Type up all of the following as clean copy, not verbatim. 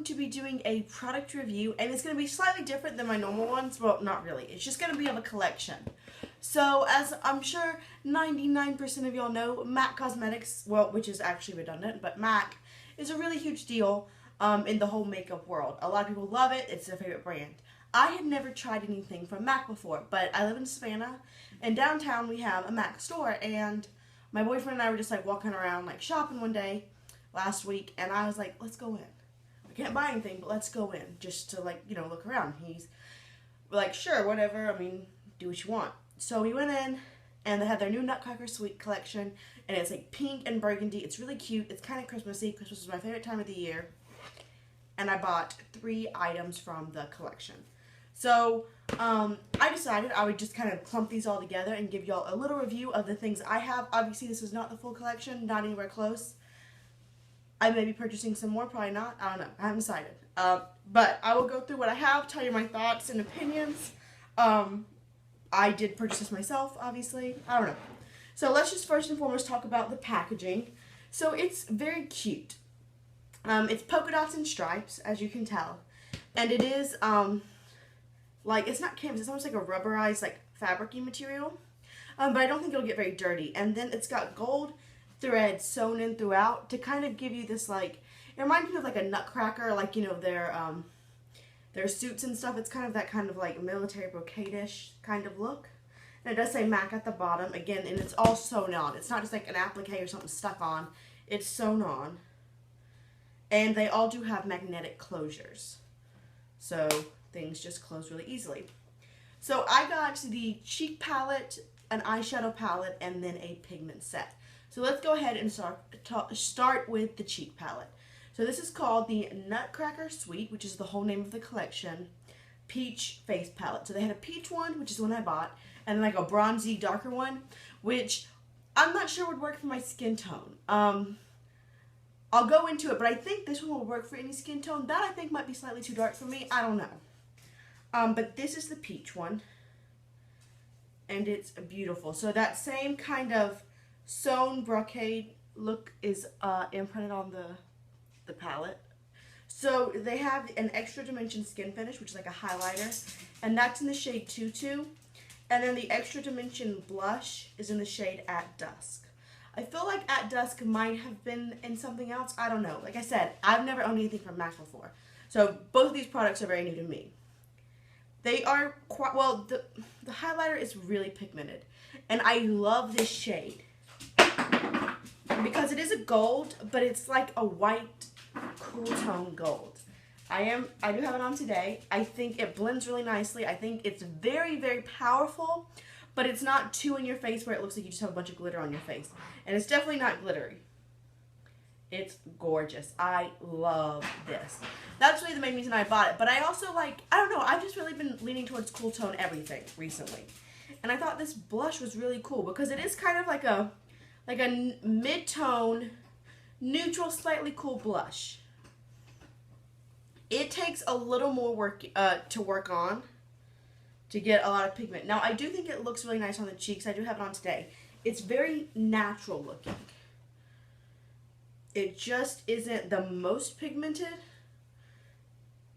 going to be doing a product review, and it's going to be slightly different than my normal ones. Well, not really. It's just going to be of a collection. So, as I'm sure 99% of y'all know, MAC Cosmetics, well, which is actually redundant, but MAC is a really huge deal in the whole makeup world. A lot of people love it. It's their favorite brand. I had never tried anything from MAC before, but I live in Savannah, and downtown we have a MAC store, and my boyfriend and I were just like walking around like shopping one day last week, and I was like, let's go in. I can't buy anything, but let's go in just to like, you know, look around. He's like, sure, whatever. I mean, do what you want. So we went in, and they had their new Nutcracker Sweet collection, and it's like pink and burgundy. It's really cute. It's kind of Christmassy. Christmas is my favorite time of the year. And I bought 3 items from the collection. So, I decided I would just kind of clump these all together and give y'all a little review of the things I have. Obviously, this is not the full collection, not anywhere close. I may be purchasing some more, probably not. I don't know. I haven't decided. But I will go through what I have, tell you my thoughts and opinions. I did purchase this myself, obviously. I don't know. So, let's just first and foremost talk about the packaging. So, it's very cute. It's polka dots and stripes, as you can tell. And it is, like, it's not canvas, it's almost like a rubberized, like, fabric-y material. But I don't think it'll get very dirty. And then it's got gold thread sewn in throughout to kind of give you this, like, it reminds me of, like, a Nutcracker, like, you know, their suits and stuff. It's kind of that kind of, like, military brocade-ish kind of look. And it does say MAC at the bottom, again, and it's all sewn on. It's not just, like, an applique or something stuck on. It's sewn on. And they all do have magnetic closures. So things just close really easily. So I got the cheek palette, an eyeshadow palette, and then a pigment set. So let's go ahead and start with the cheek palette. So this is called the Nutcracker Sweet, which is the whole name of the collection, Peach Face Palette. So they had a peach one, which is the one I bought, and like a bronzy, darker one, which I'm not sure would work for my skin tone. I'll go into it, but I think this one will work for any skin tone. That I think might be slightly too dark for me. I don't know. But this is the peach one. And it's beautiful. So that same kind of sewn brocade look is imprinted on the palette. So they have an extra dimension skin finish, which is like a highlighter. And that's in the shade Tutu. And then the extra dimension blush is in the shade At Dusk. I feel like At Dusk might have been in something else. I don't know. Like I said, I've never owned anything from MAC before. So both of these products are very new to me. They are quite, well, the highlighter is really pigmented. And I love this shade. Because it is a gold, but it's like a white, cool tone gold. I do have it on today. I think it blends really nicely. I think it's very, very powerful. But it's not too in your face where it looks like you just have a bunch of glitter on your face. And it's definitely not glittery. It's gorgeous. I love this. That's really the main reason I bought it. But I also like, I don't know, I've just really been leaning towards cool tone everything recently. And I thought this blush was really cool because it is kind of like a mid-tone, neutral, slightly cool blush. It takes a little more work to work on to get a lot of pigment. Now, I do think it looks really nice on the cheeks. I do have it on today. It's very natural looking. It just isn't the most pigmented,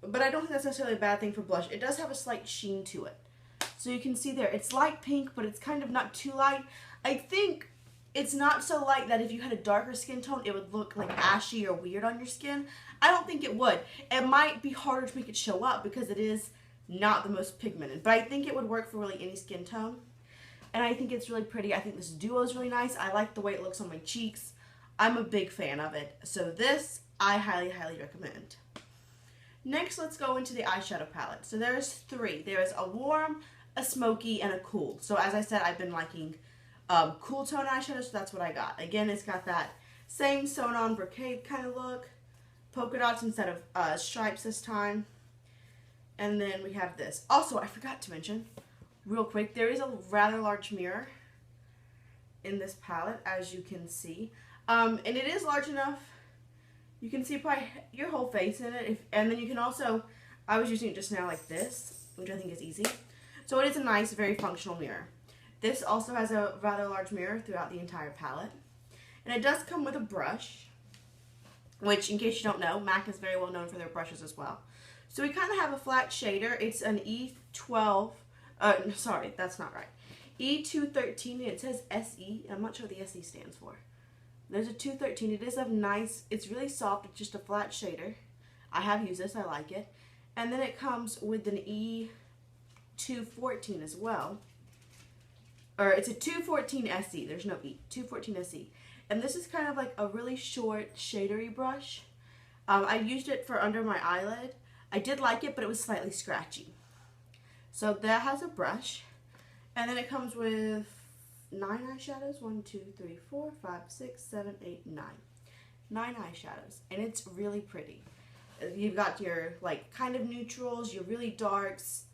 but I don't think that's necessarily a bad thing for blush. It does have a slight sheen to it. So you can see there, it's light pink, but it's kind of not too light. I think it's not so light that if you had a darker skin tone, it would look like ashy or weird on your skin. I don't think it would. It might be harder to make it show up because it is not the most pigmented, but I think it would work for really any skin tone. And I think it's really pretty. I think this duo is really nice. I like the way it looks on my cheeks. I'm a big fan of it. So this, I highly, highly recommend. Next, let's go into the eyeshadow palette. So there's 3. There's a warm, a smoky, and a cool. So as I said, I've been liking cool tone eyeshadow, so that's what I got. Again, it's got that same sewn on brocade kind of look. Polka dots instead of stripes this time. And then we have this. Also, I forgot to mention, real quick, there is a rather large mirror in this palette, as you can see. And it is large enough. You can see probably your whole face in it. And then you can also, I was using it just now like this, which I think is easy. So it is a nice, very functional mirror. This also has a rather large mirror throughout the entire palette. And it does come with a brush. which, in case you don't know, MAC is very well known for their brushes as well. So we kind of have a flat shader. It's an E12. Sorry, that's not right. E213, and it says SE. I'm not sure what the SE stands for. There's a 213. It is a nice, it's really soft. It's just a flat shader. I have used this. I like it. And then it comes with an E214 as well. Or it's a 214 SE. There's no E. 214 SE. And this is kind of like a really short shadery brush. I used it for under my eyelid. I did like it, but it was slightly scratchy. So that has a brush. And then it comes with 9 eyeshadows. 1, 2, 3, 4, 5, 6, 7, 8, 9. 9 eyeshadows. And it's really pretty. You've got your like kind of neutrals, your really darks.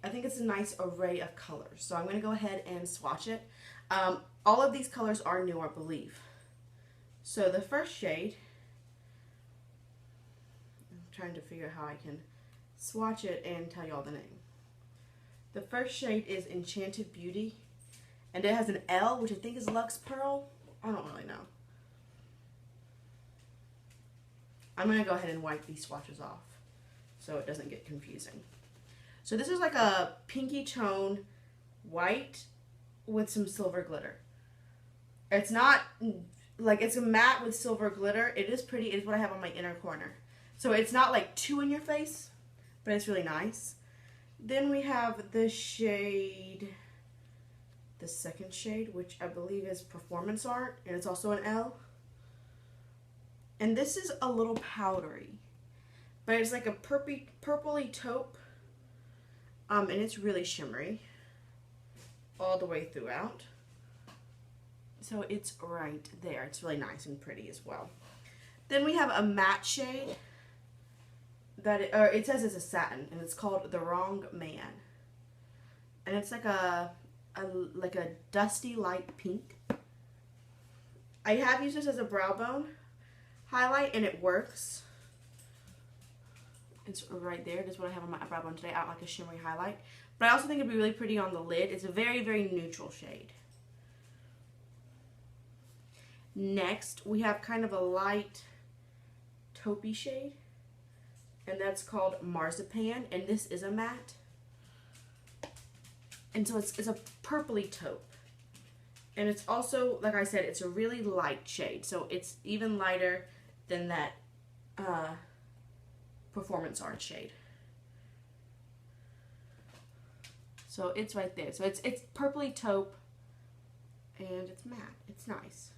I think it's a nice array of colors. So I'm going to go ahead and swatch it. All of these colors are new, I believe. So the first shade, I'm trying to figure out how I can swatch it and tell you all the name. The first shade is Enchanted Beauty, and it has an L, which I think is Luxe Pearl. I don't really know. I'm going to go ahead and wipe these swatches off so it doesn't get confusing. So this is like a pinky tone white with some silver glitter. It's not like, it's a matte with silver glitter. It is pretty. It is what I have on my inner corner. So it's not like too in your face, but it's really nice. Then we have the shade, the second shade, which I believe is Performance Art, and it's also an L. And this is a little powdery, but it's like a purpley taupe, and it's really shimmery all the way throughout. So it's right there. It's really nice and pretty as well. Then we have a matte shade that it says it's a satin, and it's called The Wrong Man, and it's like a dusty light pink. I have used this as a brow bone highlight, and it works. It's right there. This is what I have on my brow bone today. I like a shimmery highlight, but I also think it'd be really pretty on the lid. It's a very, very neutral shade. Next, we have kind of a light taupey shade, and that's called Marzipan, and this is a matte. And so it's a purpley taupe. And it's also, like I said, it's a really light shade, so it's even lighter than that Performance Art shade. So it's right there. So it's purpley taupe, and it's matte. It's nice.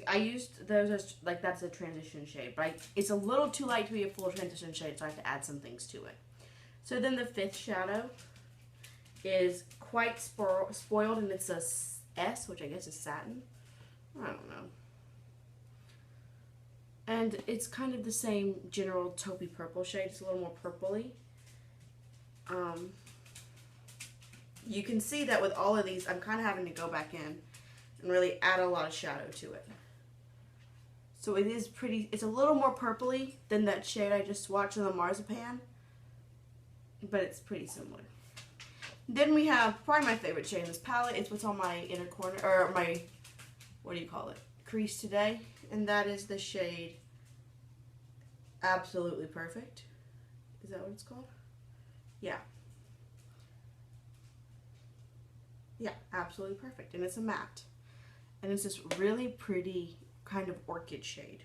I used those as, like, that's a transition shade, but it's a little too light to be a full transition shade, so I have to add some things to it. So then the fifth shadow is quite spoiled, and it's a S, which I guess is satin. I don't know. And it's kind of the same general taupey purple shade. It's a little more purpley. You can see that with all of these, I'm kind of having to go back in and really add a lot of shadow to it. So it is pretty, it's a little more purpley than that shade I just swatched in the Marzipan, but it's pretty similar. Then we have probably my favorite shade in this palette. It's what's on my inner corner, or my, what do you call it, crease today, and that is the shade Absolutely Perfect. Is that what it's called? Yeah. Yeah, Absolutely Perfect, and it's a matte. And it's this really pretty kind of orchid shade.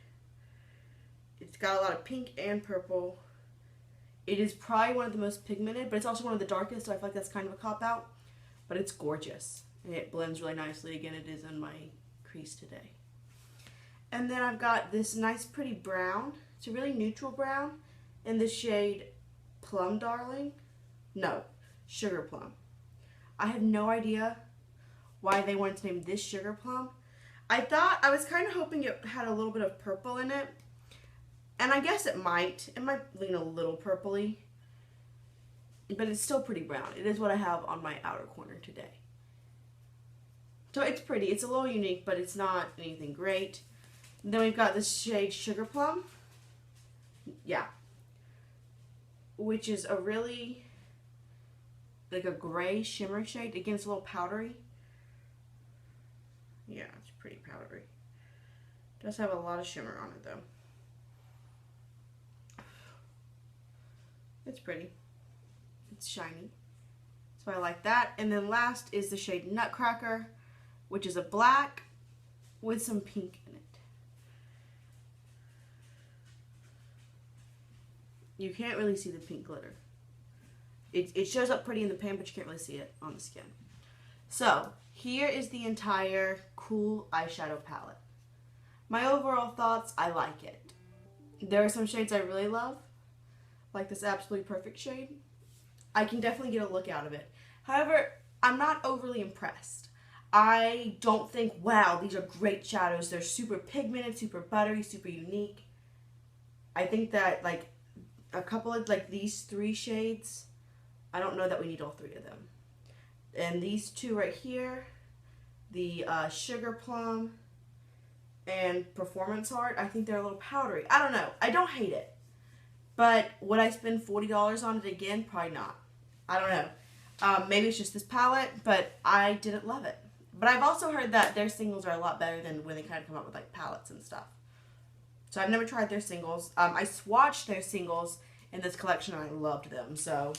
It's got a lot of pink and purple. It is probably one of the most pigmented, but it's also one of the darkest, so I feel like that's kind of a cop-out. But it's gorgeous, and it blends really nicely. Again, it is in my crease today. And then I've got this nice pretty brown. It's a really neutral brown in the shade Plum Darling. No, Sugar Plum. I have no idea why they wanted to name this Sugar Plum. I was kind of hoping it had a little bit of purple in it. And I guess it might lean a little purpley, but it's still pretty brown. It is what I have on my outer corner today. So it's pretty. It's a little unique, but it's not anything great. And then we've got this shade Sugar Plum. Yeah. Which is a really, like a gray shimmer shade. Again, it's a little powdery. Yeah, it's pretty powdery. It does have a lot of shimmer on it though. It's pretty. It's shiny. So I like that. And then last is the shade Nutcracker, which is a black with some pink in it. You can't really see the pink glitter. It shows up pretty in the pan, but you can't really see it on the skin. So here is the entire cool eyeshadow palette. My overall thoughts, I like it. There are some shades I really love, like this Absolutely Perfect shade. I can definitely get a look out of it. However, I'm not overly impressed. I don't think, wow, these are great shadows. They're super pigmented, super buttery, super unique. I think that, like, a couple of, like, these 3 shades, I don't know that we need all 3 of them. And these 2 right here, the Sugar Plum and Performance Heart, I think they're a little powdery. I don't know. I don't hate it. But would I spend $40 on it again? Probably not. I don't know. Maybe it's just this palette, but I didn't love it. But I've also heard that their singles are a lot better than when they kind of come up with, like, palettes and stuff. So I've never tried their singles. I swatched their singles in this collection and I loved them. So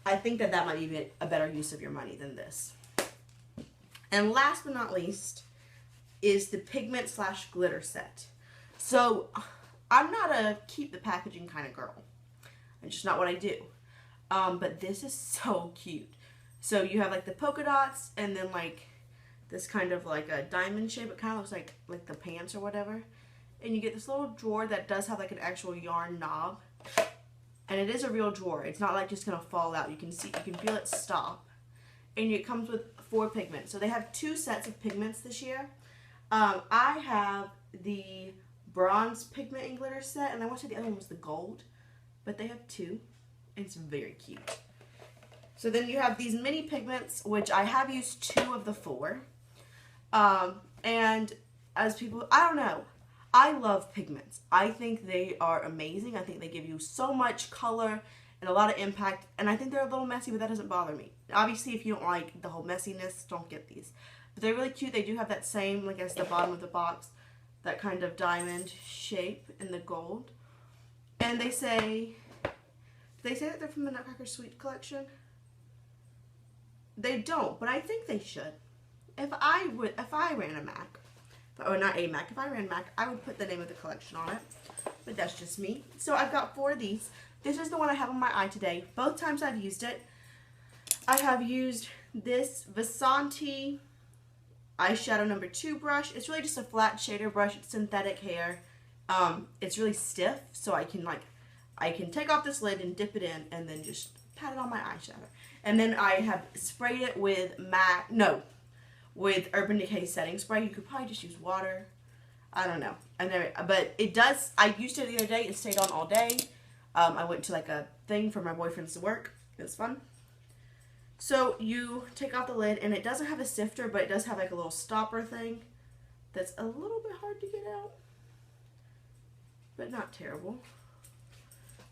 I think that that might be a better use of your money than this. And last but not least is the Pigment / Glitter Set. So I'm not a keep the packaging kind of girl. It's just not what I do. But this is so cute. So you have like the polka dots and then like this kind of like a diamond shape. It kind of looks like the pants or whatever. And you get this little drawer that does have like an actual yarn knob. And it is a real drawer. It's not like just gonna fall out. You can see, you can feel it stop. And it comes with 4 pigments. So they have 2 sets of pigments this year. I have the bronze Pigment Glitter Set, and I want to say the other one was the gold. But they have 2. It's very cute. So then you have these mini pigments, which I have used 2 of the 4. And as people, I don't know. I love pigments. I think they are amazing. I think they give you so much color and a lot of impact. And I think they're a little messy, but that doesn't bother me. Obviously, if you don't like the whole messiness, don't get these. But they're really cute. They do have that same, like as the bottom of the box, that kind of diamond shape in the gold. And they say that they're from the Nutcracker Sweet collection. They don't, but I think they should. If I ran a MAC, or not a MAC, if I ran MAC, I would put the name of the collection on it. But that's just me. So I've got 4 of these. This is the one I have on my eye today. Both times I've used it, I have used this Vasanti eyeshadow number 2 brush. It's really just a flat shader brush. It's synthetic hair. It's really stiff, so I can take off this lid and dip it in and then just pat it on my eyeshadow. And then I have sprayed it with with Urban Decay setting spray. You could probably just use water. I don't know. But it does. I used it the other day. It stayed on all day. I went to like a thing for my boyfriend's work. It was fun. So you take off the lid, and it doesn't have a sifter, but it does have like a little stopper thing that's a little bit hard to get out, but not terrible.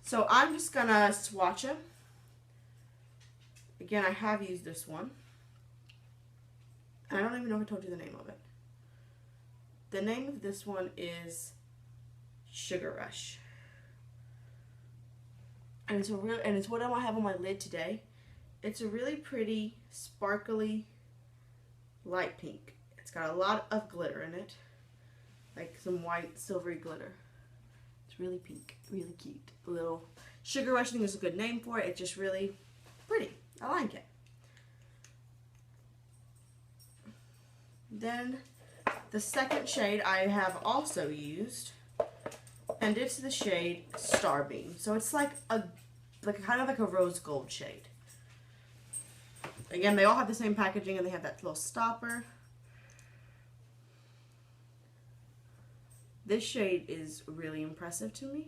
So I'm just gonna swatch them. Again, I have used this one. And I don't even know if I told you the name of it. The name of this one is Sugar Rush. And it's what I have on my lid today. It's a really pretty, sparkly, light pink. It's got a lot of glitter in it. Like some white, silvery glitter. It's really pink, really cute. A little Sugar Rush, I think is a good name for it. It's just really pretty. I like it. Then the second shade I have also used, and it's the shade Starbeam. So it's like kind of like a rose gold shade. Again, they all have the same packaging and they have that little stopper. This shade is really impressive to me.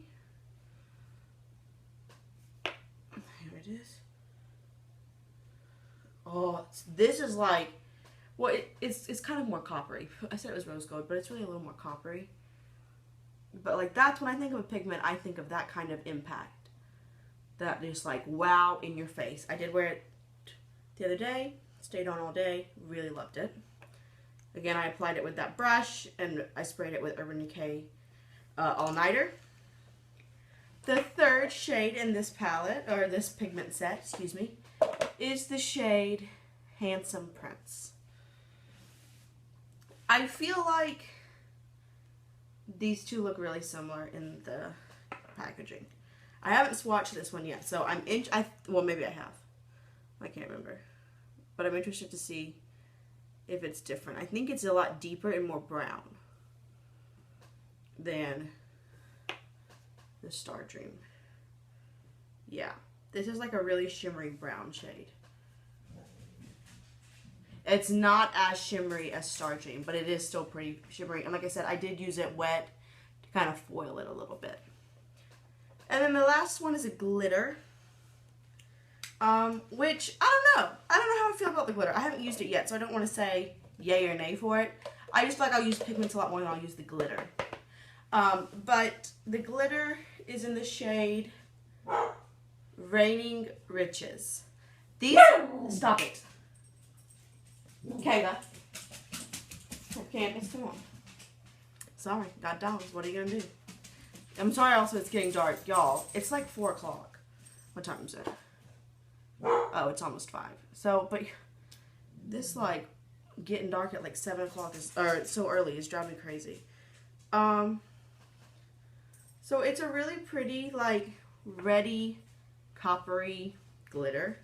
Here it is. Oh, this is like, well, it's kind of more coppery. I said it was rose gold, but it's really a little more coppery. But like that's when I think of a pigment, I think of that kind of impact. That just like wow in your face. I did wear it the other day, stayed on all day, really loved it. Again, I applied it with that brush, and I sprayed it with Urban Decay All Nighter. The third shade in this palette, or this pigment set, excuse me, is the shade Handsome Prince. I feel like these two look really similar in the packaging. I haven't swatched this one yet, so well, maybe I have. I can't remember. But I'm interested to see if it's different. I think it's a lot deeper and more brown than the Star Dream. Yeah, this is like a really shimmery brown shade. It's not as shimmery as Star Dream, but it is still pretty shimmery. And like I said, I did use it wet to kind of foil it a little bit. And then the last one is a glitter. Which, I don't know. I don't know how I feel about the glitter. I haven't used it yet, so I don't want to say yay or nay for it. I just feel like I'll use pigments a lot more than I'll use the glitter. But the glitter is in the shade Raining Riches. These, stop it. Kayla. Candace, come on. Sorry, got dogs. What are you gonna do? I'm sorry also it's getting dark. Y'all, it's like 4 o'clock. What time is it? Oh, it's almost 5. So, but this like getting dark at like 7 o'clock or so early is driving me crazy. So it's a really pretty like reddy, coppery glitter.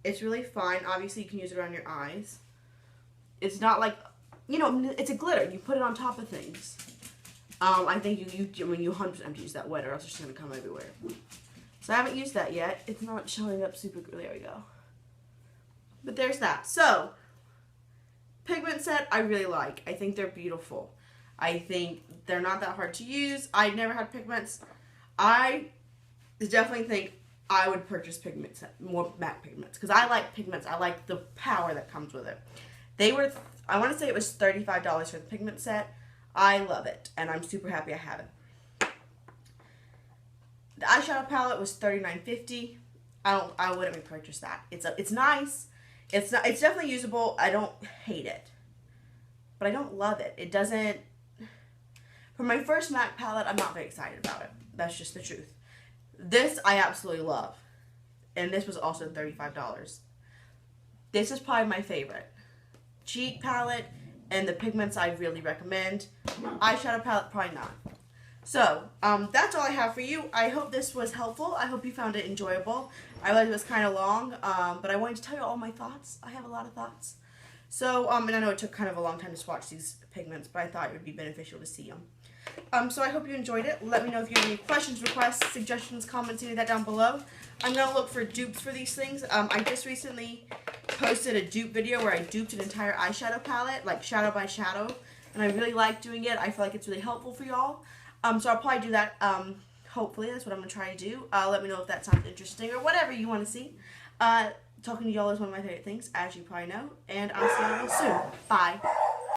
It's really fine. Obviously, you can use it around your eyes. It's not like, you know, it's a glitter. You put it on top of things. I think you 100% have to use that wet or else it's just going to come everywhere. So I haven't used that yet. It's not showing up super good. There we go. But there's that. So, pigment set I really like. I think they're beautiful. I think they're not that hard to use. I've never had pigments. I definitely think I would purchase pigment set, more MAC pigments. Because I like pigments. I like the power that comes with it. They were, I want to say it was $35 for the pigment set. I love it. And I'm super happy I have it. The eyeshadow palette was $39.50. I wouldn't repurchase that. It's nice. It's definitely usable. I don't hate it. But I don't love it. It doesn't, for my first MAC palette, I'm not very excited about it. That's just the truth. This I absolutely love. And this was also $35. This is probably my favorite. Cheek palette and the pigments I really recommend. Eyeshadow palette, probably not. So, that's all I have for you. I hope this was helpful. I hope you found it enjoyable. I realized it was kind of long, but I wanted to tell you all my thoughts. I have a lot of thoughts. So, and I know it took kind of a long time to swatch these pigments, but I thought it would be beneficial to see them. So I hope you enjoyed it. Let me know if you have any questions, requests, suggestions, comments, any of that down below. I'm going to look for dupes for these things. I just recently posted a dupe video where I duped an entire eyeshadow palette, like shadow by shadow, and I really like doing it. I feel like it's really helpful for y'all. So I'll probably do that, hopefully. That's what I'm going to try to do. Let me know if that sounds interesting or whatever you want to see. Talking to y'all is one of my favorite things, as you probably know, and I'll see y'all soon. Bye.